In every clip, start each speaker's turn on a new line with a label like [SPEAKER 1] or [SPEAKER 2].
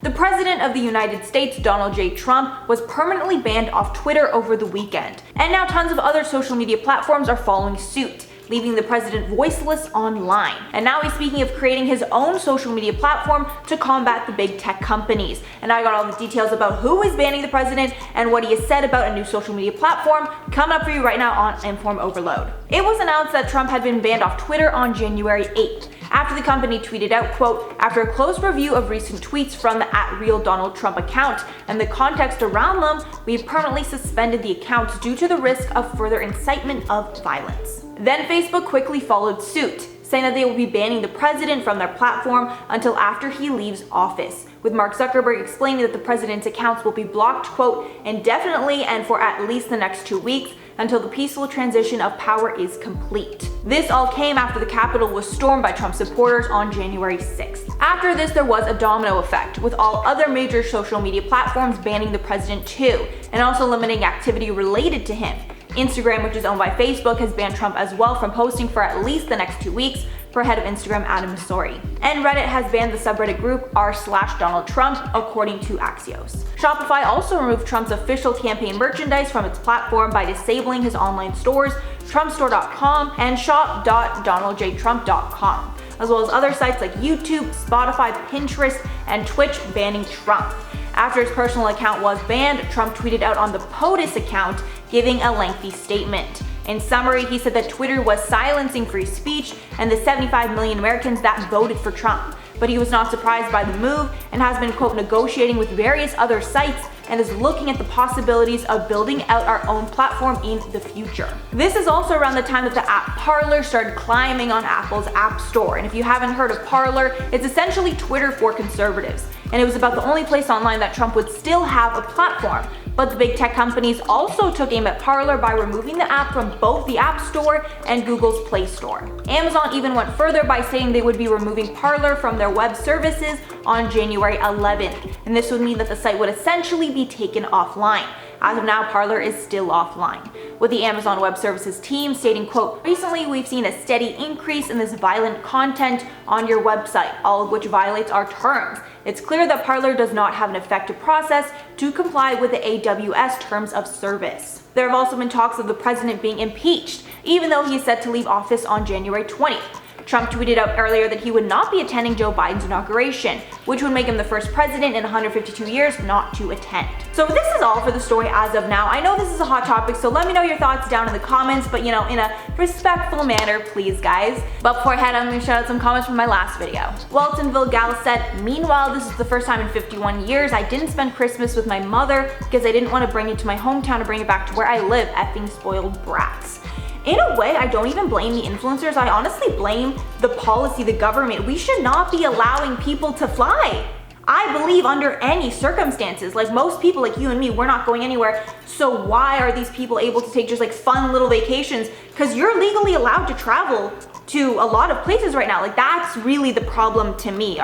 [SPEAKER 1] The President of the United States, Donald J. Trump, was permanently banned off Twitter over the weekend, and now tons of other social media platforms are following suit, leaving the president voiceless online. And now he's speaking of creating his own social media platform to combat the big tech companies. And I got all the details about who is banning the president and what he has said about a new social media platform coming up for you right now on InformOverload. It was announced that Trump had been banned off Twitter on January 8th. After the company tweeted out, quote, "After a close review of recent tweets from the @RealDonaldTrump account and the context around them, we have permanently suspended the accounts due to the risk of further incitement of violence." Then Facebook quickly followed suit, saying that they will be banning the president from their platform until after he leaves office, with Mark Zuckerberg explaining that the president's accounts will be blocked, quote, "indefinitely and for at least the next 2 weeks until the peaceful transition of power is complete." This all came after the Capitol was stormed by Trump supporters on January 6th. After this, there was a domino effect, with all other major social media platforms banning the president too, and also limiting activity related to him. Instagram, which is owned by Facebook, has banned Trump as well from posting for at least the next 2 weeks, per head of Instagram Adam Mosseri. And Reddit has banned the subreddit group r/DonaldTrump, according to Axios. Shopify also removed Trump's official campaign merchandise from its platform by disabling his online stores, trumpstore.com and shop.donaldjtrump.com, as well as other sites like YouTube, Spotify, Pinterest, and Twitch banning Trump. After his personal account was banned, Trump tweeted out on the POTUS account, giving a lengthy statement. In summary, he said that Twitter was silencing free speech and the 75 million Americans that voted for Trump. But he was not surprised by the move and has been, quote, negotiating with various other sites and is looking at the possibilities of building out our own platform in the future. This is also around the time that the app Parler started climbing on Apple's App Store. And if you haven't heard of Parler, it's essentially Twitter for conservatives. And it was about the only place online that Trump would still have a platform. But the big tech companies also took aim at Parler by removing the app from both the App Store and Google's Play Store. Amazon even went further by saying they would be removing Parler from their web services on January 11th. And this would mean that the site would essentially be taken offline. As of now, Parler is still offline, with the Amazon Web Services team stating, quote, "Recently we've seen a steady increase in this violent content on your website, all of which violates our terms. It's clear that Parler does not have an effective process to comply with the AWS terms of service." There have also been talks of the president being impeached, even though he is set to leave office on January 20th. Trump tweeted out earlier that he would not be attending Joe Biden's inauguration, which would make him the first president in 152 years not to attend. So this is all for the story as of now. I know this is a hot topic, so let me know your thoughts down in the comments, but in a respectful manner, please guys. But before I head on, I'm going to shout out some comments from my last video. Waltonville Gal said, "Meanwhile, this is the first time in 51 years I didn't spend Christmas with my mother because I didn't want to bring it to my hometown to bring it back to where I live, effing spoiled brats." In a way, I don't even blame the influencers. I honestly blame the policy, the government. We should not be allowing people to fly. I believe under any circumstances, like most people like you and me, we're not going anywhere. So why are these people able to take just like fun little vacations? Because you're legally allowed to travel to a lot of places right now. Like that's really the problem to me.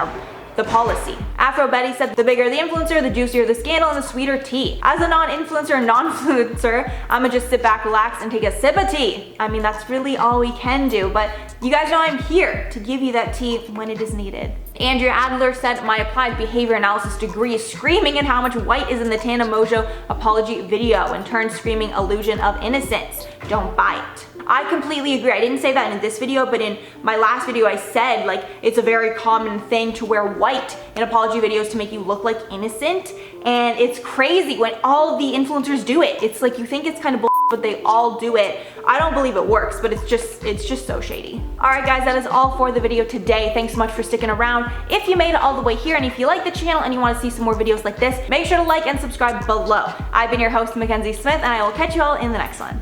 [SPEAKER 1] The policy. Afro Betty said, "The bigger the influencer, the juicier the scandal, and the sweeter tea. As a non-influencer, I'ma just sit back, relax, and take a sip of tea." I mean, that's really all we can do, but you guys know I'm here to give you that tea when it is needed. Andrea Adler said, "My applied behavior analysis degree is screaming at how much white is in the Tana Mojo apology video and turns screaming illusion of innocence. Don't buy it." I completely agree. I didn't say that in this video, but in my last video I said like it's a very common thing to wear white in apology videos to make you look like innocent, and it's crazy when all the influencers do it. It's like you think it's kind of bull, but they all do it. I don't believe it works, but it's just so shady. Alright guys, that is all for the video today. Thanks so much for sticking around. If you made it all the way here and if you like the channel and you want to see some more videos like this, make sure to like and subscribe below. I've been your host, Mackenzie Smith, and I will catch you all in the next one.